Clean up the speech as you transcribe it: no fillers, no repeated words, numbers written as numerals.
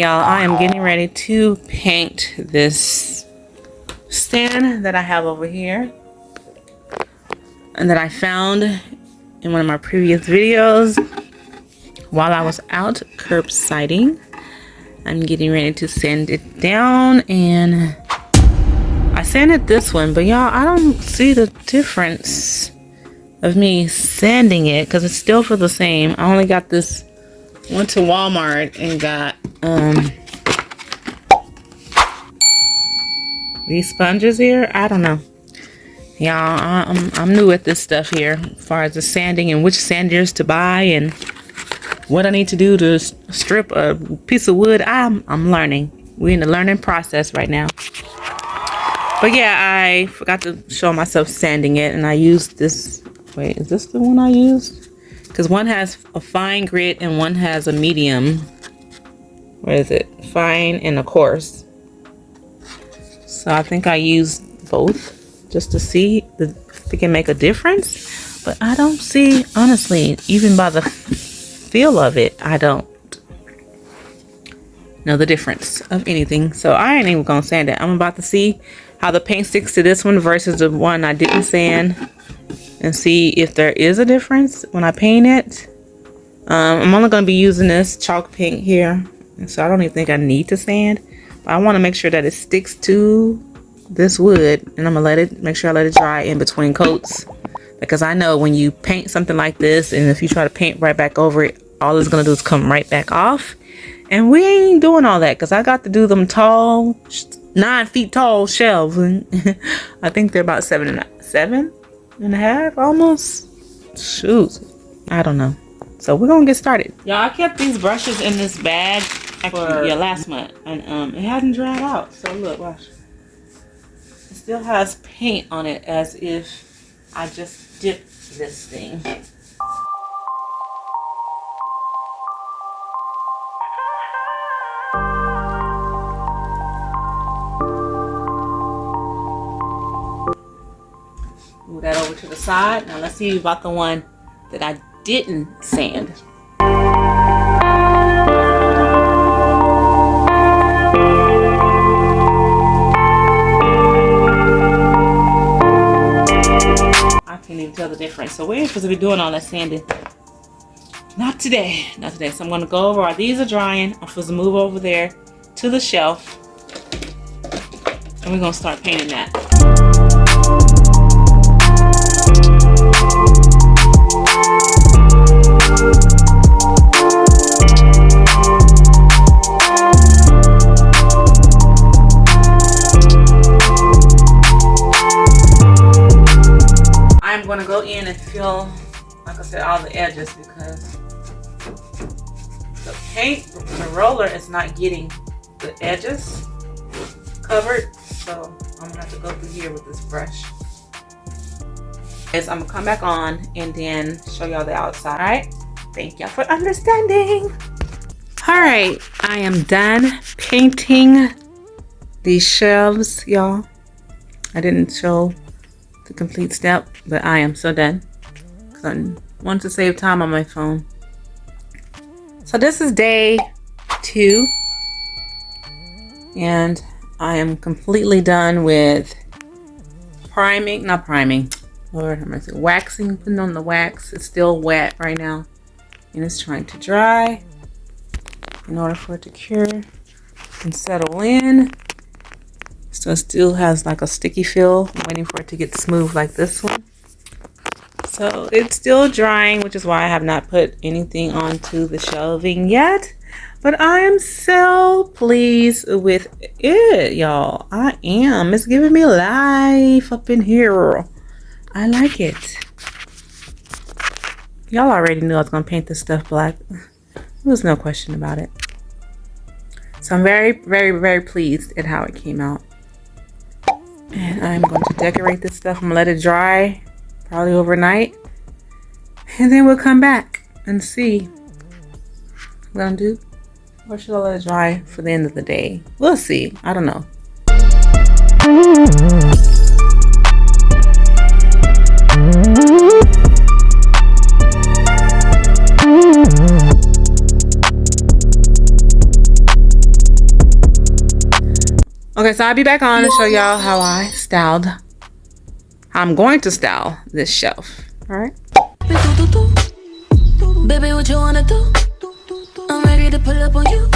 y'all, I am getting ready to paint this stand that I have over here and that I found in one of my previous videos while I was out curbsiding. I'm getting ready to sand it down, and I sanded this one, but y'all, I don't see the difference of me sanding it because it's still for the same. I only got this, went to Walmart and got these sponges here. I don't know, y'all. I'm new at this stuff here as far as the sanding and which sanders to buy and what I need to do to strip a piece of wood. I'm learning. We're in the learning process right now. But yeah, I forgot to show myself sanding it, and I used this. Wait, is this the one I used? Because one has a fine grit and one has a medium. What is it? Fine and a coarse. So I think I used both just to see if they can make a difference. But I don't see, honestly, even by the feel of it, I don't know the difference of anything. So I ain't even gonna sand it. I'm about to see how the paint sticks to this one versus the one I didn't sand, and see if there is a difference when I paint it. I'm only going to be using this chalk paint here, so I don't even think I need to sand, but I want to make sure that it sticks to this wood, and I'm going to make sure I let it dry in between coats, because I know when you paint something like this, and if you try to paint right back over it, all it's going to do is come right back off, and we ain't doing all that, because I got to do them tall, 9 feet tall shelves, and I think they're about 7.5 almost. Shoot, I don't know. So we're gonna get started, y'all. I kept these brushes in this bag for last month, and it hasn't dried out. So look, watch, it still has paint on it as if I just dipped this thing. Move that over to the side. Now let's see about the one that I didn't sand. I can't even tell the difference. So we're supposed to be doing all that sanding. Not today. Not today. So I'm going to go over while these are drying. I'm supposed to move over there to the shelf, and we're going to start painting that. I'm going to go in and fill, like I said, all the edges, because the paint, the roller is not getting the edges covered. So I'm going to have to go through here with this brush. I'm going to come back on and then show y'all the outside. All right. Thank y'all for understanding. All right. I am done painting these shelves, y'all. I didn't show the complete step, but I am so done because I want to save time on my phone. So this is day 2, and I am completely done with not priming, Lord have mercy, waxing, putting on the wax. It's still wet right now, and it's trying to dry in order for it to cure and settle in. So it still has like a sticky feel. I'm waiting for it to get smooth like this one. So it's still drying, which is why I have not put anything onto the shelving yet. But I am so pleased with it, y'all. I am. It's giving me life up in here. I like it. Y'all already knew I was going to paint this stuff black. There was no question about it. So I'm very, very, very pleased at how it came out. And I'm going to decorate this stuff. I'm going to let it dry probably overnight. And then we'll come back and see what I'm going to do. Or should I let it dry for the end of the day? We'll see. I don't know. Okay, so I'll be back on to show y'all how I'm going to style this shelf. All right. Baby, what you wanna do? I'm ready to pull up on you.